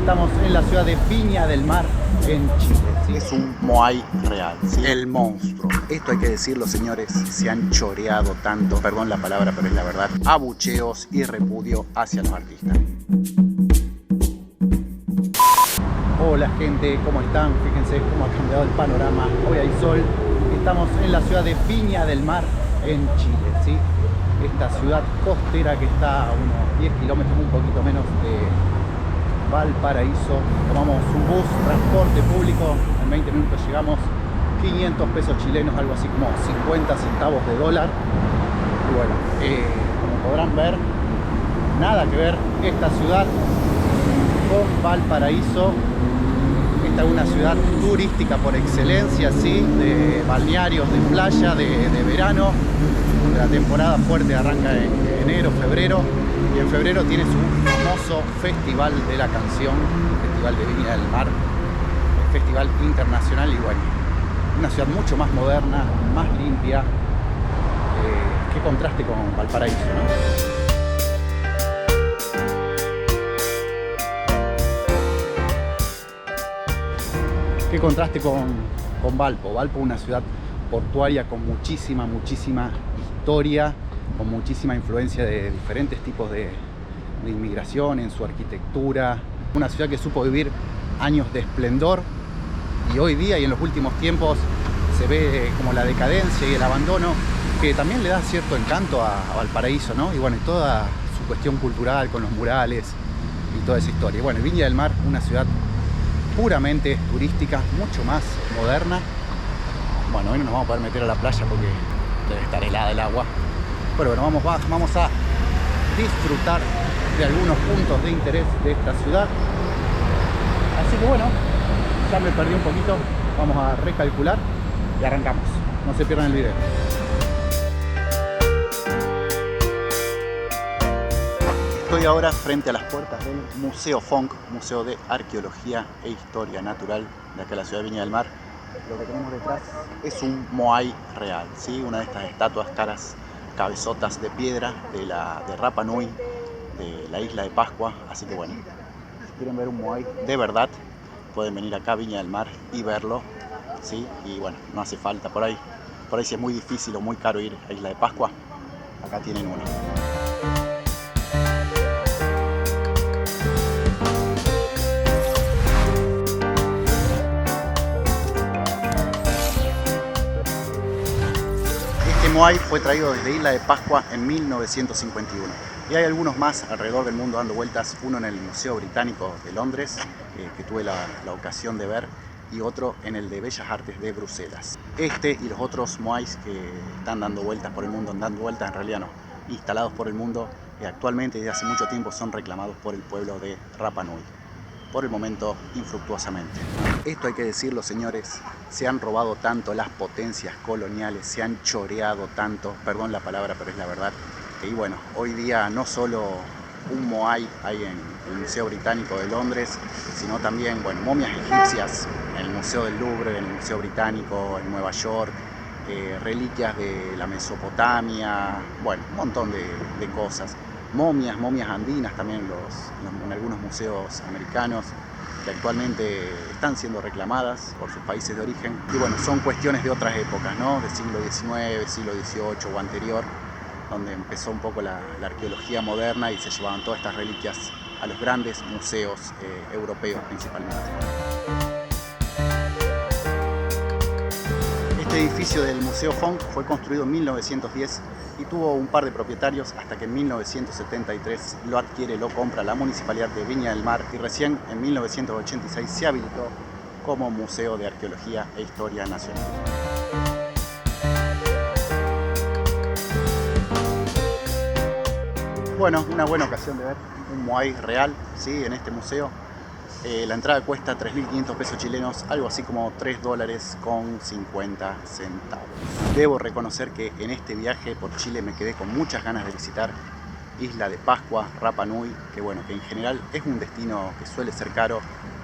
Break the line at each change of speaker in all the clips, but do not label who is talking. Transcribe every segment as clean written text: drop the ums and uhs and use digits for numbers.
Estamos en la ciudad de Viña del Mar, en Chile, ¿sí?
Es un Moai real, ¿sí? El monstruo. Esto hay que decirlo, señores, se han choreado tanto, perdón la palabra, pero es la verdad, abucheos y repudio hacia los artistas.
Hola gente, ¿cómo están? Fíjense cómo ha cambiado el panorama. Hoy hay sol. Estamos en la ciudad de Viña del Mar, en Chile, ¿sí? Esta ciudad costera que está a unos 10 kilómetros, un poquito menos de Valparaíso. Tomamos un bus, transporte público, en 20 minutos llegamos. 500 pesos chilenos, algo así como 50 centavos de dólar. Y bueno, como podrán ver, nada que ver esta ciudad con Valparaíso. Esta es una ciudad turística por excelencia, ¿sí? De balnearios, de playa, de verano. La temporada fuerte arranca en enero, febrero, y en febrero tiene su famoso Festival de la Canción, el Festival de Viña del Mar, el Festival Internacional. Y bueno, una ciudad mucho más moderna, más limpia. Qué contraste con Valparaíso, ¿no? Qué contraste con Valpo. Valpo, una ciudad portuaria con muchísima historia, con muchísima influencia de diferentes tipos de inmigración en su arquitectura. Una ciudad que supo vivir años de esplendor, y hoy día y en los últimos tiempos se ve como la decadencia y el abandono, que también le da cierto encanto a Valparaíso, ¿no? Y bueno, y toda su cuestión cultural con los murales y toda esa historia. Y bueno, Viña del Mar, una ciudad puramente turística, mucho más moderna. Bueno, hoy no nos vamos a poder meter a la playa porque debe estar helada el agua, pero bueno, vamos a disfrutar de algunos puntos de interés de esta ciudad. Así que bueno, ya me perdí un poquito, vamos a recalcular y arrancamos. No se pierdan el video.
Estoy ahora frente a las puertas del Museo Fonk, Museo de Arqueología e Historia Natural de acá de la ciudad de Viña del Mar. Lo que tenemos detrás es un Moai real, ¿sí? Una de estas estatuas, caras, cabezotas de piedra de Rapa Nui, de la isla de Pascua. Así que bueno, si quieren ver un Moai de verdad, pueden venir acá a Viña del Mar y verlo, ¿sí? Y bueno, no hace falta por ahí si es muy difícil o muy caro ir a Isla de Pascua, acá tienen uno. Moai fue traído desde Isla de Pascua en 1951 y hay algunos más alrededor del mundo dando vueltas, uno en el Museo Británico de Londres, que tuve la ocasión de ver, y otro en el de Bellas Artes de Bruselas. Este y los otros Moais que están dando vueltas por el mundo, en realidad no, instalados por el mundo, actualmente desde hace mucho tiempo son reclamados por el pueblo de Rapa Nui. Por el momento, infructuosamente. Esto hay que decirlo, señores, se han robado tanto las potencias coloniales, se han choreado tanto, perdón la palabra, pero es la verdad. Y bueno, hoy día no solo un Moai hay en el Museo Británico de Londres, sino también, bueno, momias egipcias en el Museo del Louvre, en el Museo Británico, en Nueva York, reliquias de la Mesopotamia, bueno, un montón de cosas. Momias andinas también en algunos museos americanos, que actualmente están siendo reclamadas por sus países de origen. Y bueno, son cuestiones de otras épocas, ¿no? Del siglo XIX, siglo XVIII o anterior, donde empezó un poco la arqueología moderna y se llevaban todas estas reliquias a los grandes museos europeos principalmente. Este edificio del Museo Fonk fue construido en 1910 y tuvo un par de propietarios hasta que en 1973 lo compra la Municipalidad de Viña del Mar, y recién en 1986 se habilitó como Museo de Arqueología e Historia Nacional. Bueno, una buena ocasión de ver un Moai real, ¿sí? En este museo. La entrada cuesta 3.500 pesos chilenos, algo así como $3.50. Debo reconocer que en este viaje por Chile me quedé con muchas ganas de visitar Isla de Pascua, Rapa Nui, que bueno, que en general es un destino que suele ser caro,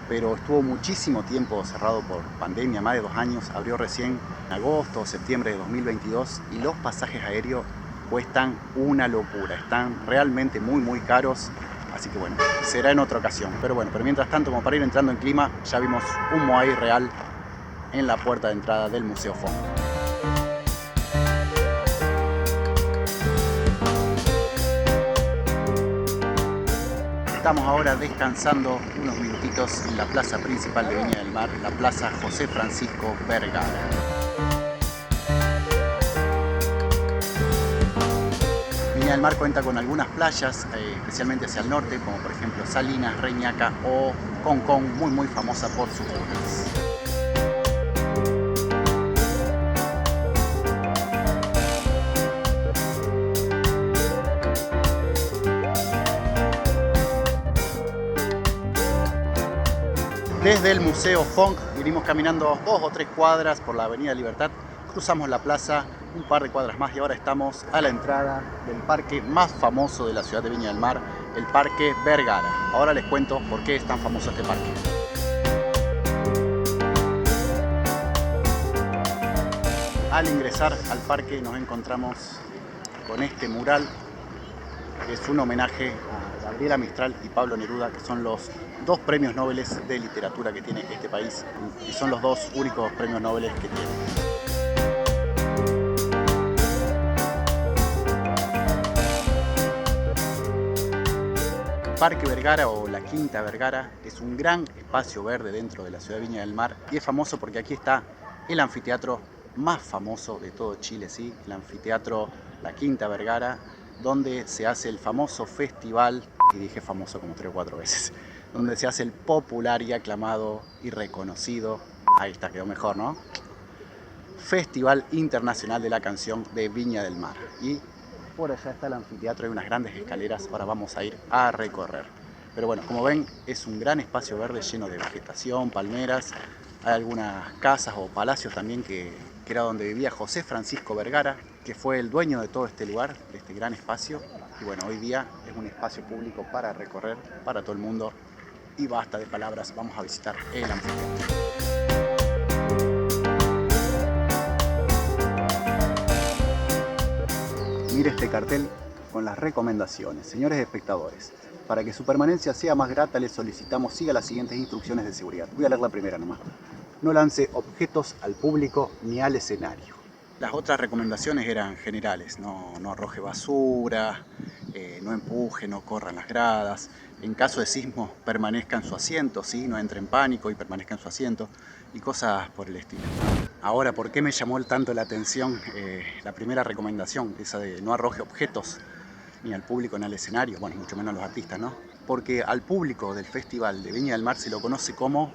pero estuvo muchísimo tiempo cerrado por pandemia, más de 2 años, abrió recién en agosto o septiembre de 2022 y los pasajes aéreos cuestan una locura, están realmente muy caros. Así que bueno, será en otra ocasión. Pero mientras tanto, como para ir entrando en clima, ya vimos un Moai real en la puerta de entrada del Museo Fonk. Estamos ahora descansando unos minutitos en la plaza principal de Viña del Mar, la plaza José Francisco Vergara. Viña del Mar cuenta con algunas playas, especialmente hacia el norte, como por ejemplo Salinas, Reñaca o Concón, muy famosa por sus dunas. Desde el Museo Fonk vinimos caminando 2 o 3 cuadras por la Avenida Libertad, cruzamos la plaza un par de cuadras más y ahora estamos a la entrada del parque más famoso de la ciudad de Viña del Mar, el Parque Vergara. Ahora les cuento por qué es tan famoso este parque. Al ingresar al parque nos encontramos con este mural, que es un homenaje a Gabriela Mistral y Pablo Neruda, que son los 2 premios Nobel de literatura que tiene este país y son los 2 únicos premios Nobel que tiene. Parque Vergara o la Quinta Vergara es un gran espacio verde dentro de la ciudad de Viña del Mar y es famoso porque aquí está el anfiteatro más famoso de todo Chile, ¿sí? El anfiteatro La Quinta Vergara, donde se hace el famoso festival, y dije famoso como 3 o 4 veces, donde se hace el popular y aclamado y reconocido, ahí está, quedó mejor, ¿no? Festival Internacional de la Canción de Viña del Mar. Y por allá está el anfiteatro, hay unas grandes escaleras, ahora vamos a ir a recorrer. Pero bueno, como ven, es un gran espacio verde lleno de vegetación, palmeras, hay algunas casas o palacios también que era donde vivía José Francisco Vergara, que fue el dueño de todo este lugar, de este gran espacio. Y bueno, hoy día es un espacio público para recorrer, para todo el mundo. Y basta de palabras, vamos a visitar el anfiteatro. Mire este cartel con las recomendaciones. Señores espectadores, para que su permanencia sea más grata, les solicitamos siga las siguientes instrucciones de seguridad. Voy a leer la primera nomás. No lance objetos al público ni al escenario. Las otras recomendaciones eran generales. No arroje basura, no empuje, no corra en las gradas. En caso de sismo, permanezca en su asiento, ¿sí? No entre en pánico y permanezca en su asiento. Y cosas por el estilo. Ahora, ¿por qué me llamó tanto la atención la primera recomendación? Esa de no arroje objetos ni al público ni al escenario. Bueno, mucho menos a los artistas, ¿no? Porque al público del Festival de Viña del Mar se lo conoce como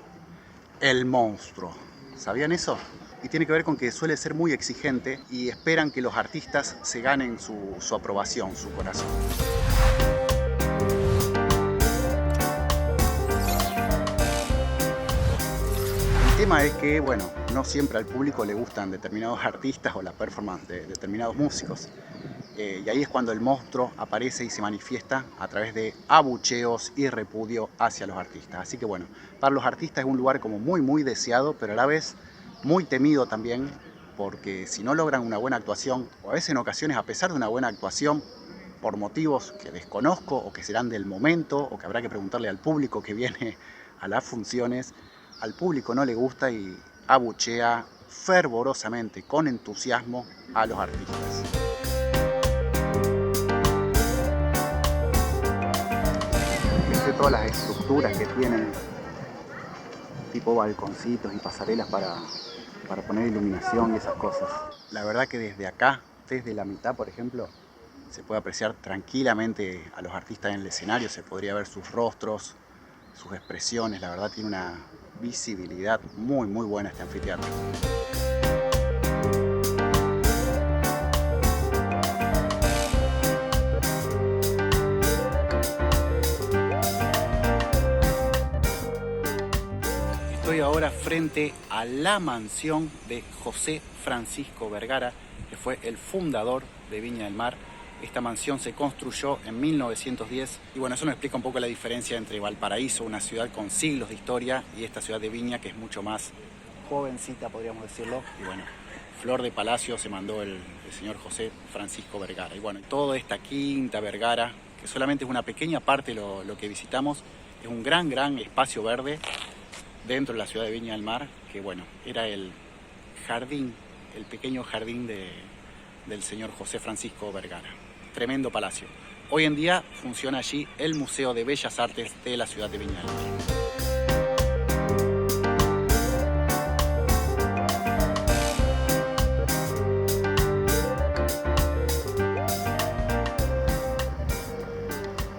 el monstruo. ¿Sabían eso? Y tiene que ver con que suele ser muy exigente y esperan que los artistas se ganen su aprobación, su corazón. El tema es que, bueno, no siempre al público le gustan determinados artistas o la performance de determinados músicos. Y ahí es cuando el monstruo aparece y se manifiesta a través de abucheos y repudio hacia los artistas. Así que bueno, para los artistas es un lugar como muy deseado, pero a la vez muy temido también, porque si no logran una buena actuación, o a veces en ocasiones a pesar de una buena actuación, por motivos que desconozco o que serán del momento, o que habrá que preguntarle al público que viene a las funciones, al público no le gusta y abuchea fervorosamente, con entusiasmo, a los artistas. Todas las estructuras que tienen, tipo balconcitos y pasarelas para poner iluminación y esas cosas. La verdad que desde acá, desde la mitad por ejemplo, se puede apreciar tranquilamente a los artistas en el escenario, se podría ver sus rostros, sus expresiones. La verdad tiene una visibilidad muy buena este anfiteatro. Estoy ahora frente a la mansión de José Francisco Vergara, que fue el fundador de Viña del Mar. Esta mansión se construyó en 1910 y bueno, eso nos explica un poco la diferencia entre Valparaíso, una ciudad con siglos de historia, y esta ciudad de Viña, que es mucho más jovencita, podríamos decirlo. Y bueno, flor de palacio se mandó el señor José Francisco Vergara. Y bueno, toda esta Quinta Vergara que solamente es una pequeña parte lo que visitamos. Es un gran espacio verde dentro de la ciudad de Viña del Mar, que bueno, era el jardín, el pequeño jardín del señor José Francisco Vergara. Tremendo palacio. Hoy en día funciona allí el Museo de Bellas Artes de la ciudad de Viña del Mar.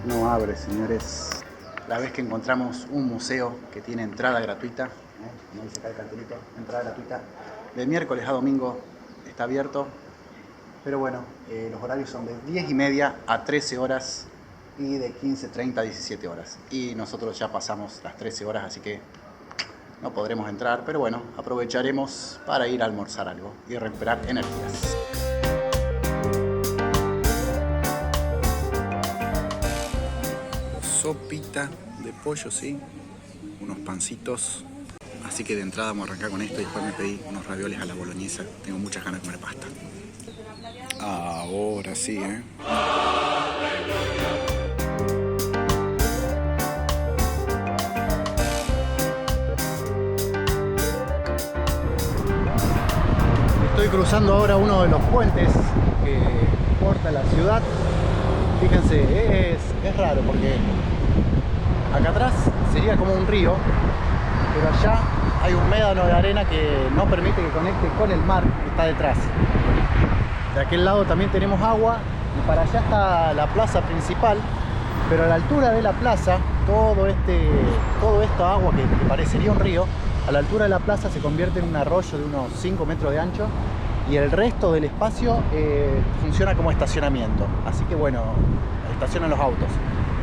No abre, señores. La vez que encontramos un museo que tiene entrada gratuita, como dice acá el cartelito, entrada gratuita, de miércoles a domingo está abierto, pero bueno, los horarios son de 10:30 a 13 horas y de 15:30 a 17 horas. Y nosotros ya pasamos las 13 horas, así que no podremos entrar, pero bueno, aprovecharemos para ir a almorzar algo y recuperar energías. Sopita de pollo, sí, unos pancitos, así que de entrada vamos a arrancar con esto y después me pedí unos ravioles a la boloñesa. Tengo muchas ganas de comer pasta. Ahora sí, Estoy cruzando ahora uno de los puentes que corta la ciudad. Fíjense, es raro porque acá atrás sería como un río, pero allá hay un médano de arena que no permite que conecte con el mar que está detrás. De aquel lado también tenemos agua y para allá está la plaza principal, pero a la altura de la plaza, todo esta agua que parecería un río, a la altura de la plaza se convierte en un arroyo de unos 5 metros de ancho y el resto del espacio funciona como estacionamiento. Así que bueno, estacionan los autos.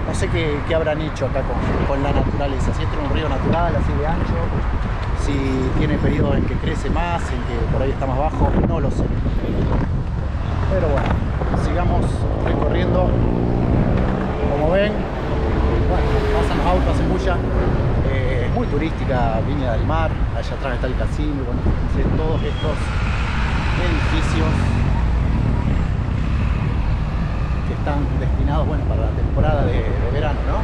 No sé qué habrán hecho acá con la naturaleza, si este es un río natural así de ancho, si tiene periodos en que crece más, en que por ahí está más bajo, no lo sé. Pero bueno, sigamos recorriendo. Como ven, bueno, pasan los autos, hacen bulla. Es muy turística Viña del Mar. Allá atrás está el casino. Bueno, fíjense todos estos edificios que están destinados, bueno, para la temporada de verano, ¿no?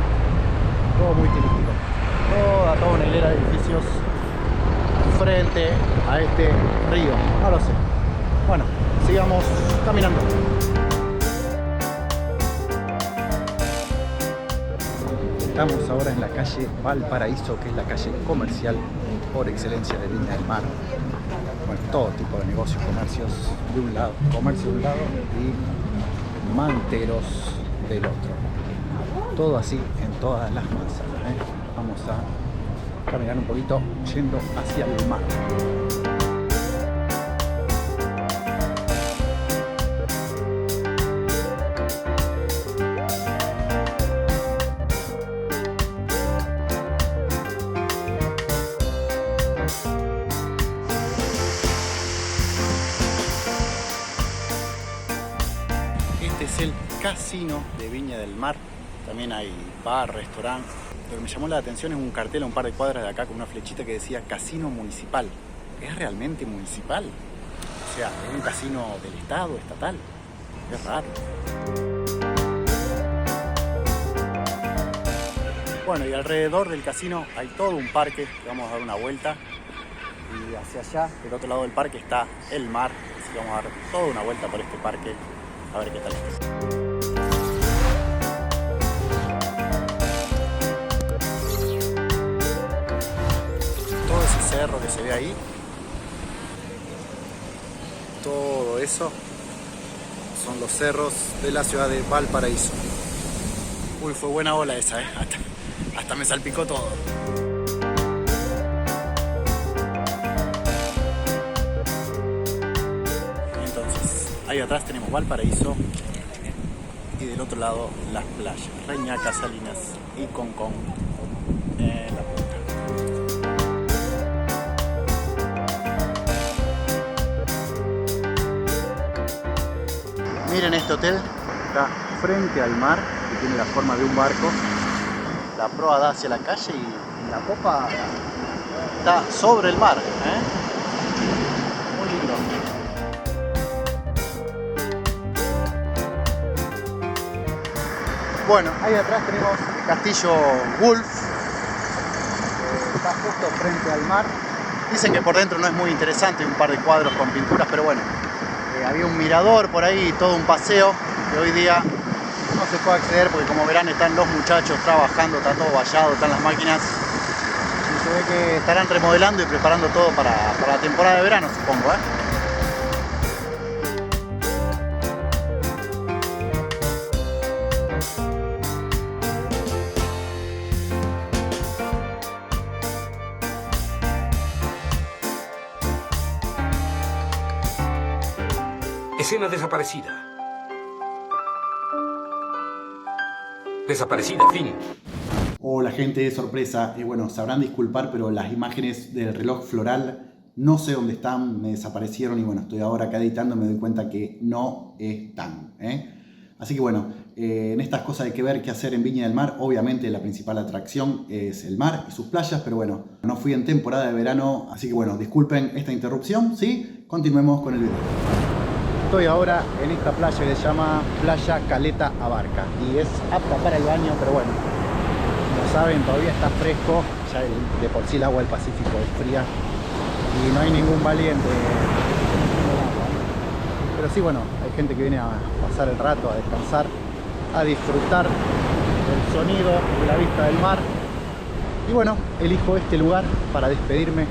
Todo muy turístico. Toda una hilera de edificios frente a este río. No lo sé. Bueno, sigamos caminando. Estamos ahora en la calle Valparaíso, que es la calle comercial por excelencia de Viña del Mar. Bueno, todo tipo de negocios, comercio de un lado y manteros del otro. Todo así en todas las masas. Vamos a caminar un poquito yendo hacia el mar. Este es el casino de Viña del Mar. También hay bar, restaurante. Lo que me llamó la atención es un cartel a un par de cuadras de acá con una flechita que decía Casino Municipal. ¿Es realmente municipal? O sea, ¿es un casino del Estado, estatal? Es raro. Bueno, y alrededor del casino hay todo un parque. Vamos a dar una vuelta. Y hacia allá, del otro lado del parque, está el mar. Así que vamos a dar toda una vuelta por este parque. A ver qué tal es. Todo ese cerro que se ve ahí, todo eso son los cerros de la ciudad de Valparaíso. Uy, fue buena ola esa, hasta me salpicó todo. Ahí atrás tenemos Valparaíso y del otro lado las playas, Reñaca, Salinas y Concón en la punta. Miren este hotel, está frente al mar y tiene la forma de un barco. La proa da hacia la calle y la popa está sobre el mar. Muy lindo. Bueno, ahí atrás tenemos el castillo Wolf.
Está justo frente al mar.
Dicen que por dentro no es muy interesante, un par de cuadros con pinturas, pero bueno, había un mirador por ahí, todo un paseo que hoy día no se puede acceder porque como verán están los muchachos trabajando, está todo vallado, están las máquinas y se ve que estarán remodelando y preparando todo para la temporada de verano, supongo, ¿eh?
Escena desaparecida. Desaparecida, fin.
Hola gente, sorpresa. Bueno, sabrán disculpar, pero las imágenes del reloj floral no sé dónde están, me desaparecieron y bueno, estoy ahora acá editando y me doy cuenta que no están. Así que bueno, en estas cosas hay que ver qué hacer en Viña del Mar. Obviamente la principal atracción es el mar y sus playas, pero bueno, no fui en temporada de verano, así que bueno, disculpen esta interrupción, ¿sí? Continuemos con el video. Estoy ahora en esta playa que se llama Playa Caleta Abarca y es apta para el baño, pero bueno, como saben todavía está fresco, ya de por sí el agua del Pacífico es fría y no hay ningún valiente. Pero sí, bueno, hay gente que viene a pasar el rato, a descansar, a disfrutar del sonido y la vista del mar. Y bueno, elijo este lugar para despedirme,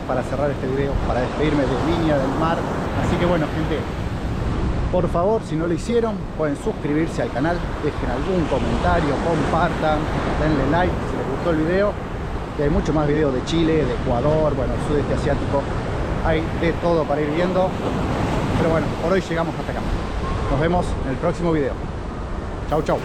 para cerrar este video, para despedirme de Viña del Mar. Así que bueno, gente, por favor, si no lo hicieron, pueden suscribirse al canal, dejen algún comentario, compartan, denle like si les gustó el video. Y hay mucho más videos de Chile, de Ecuador, bueno, el sudeste asiático. Hay de todo para ir viendo. Pero bueno, por hoy llegamos hasta acá. Nos vemos en el próximo video. Chau, chau.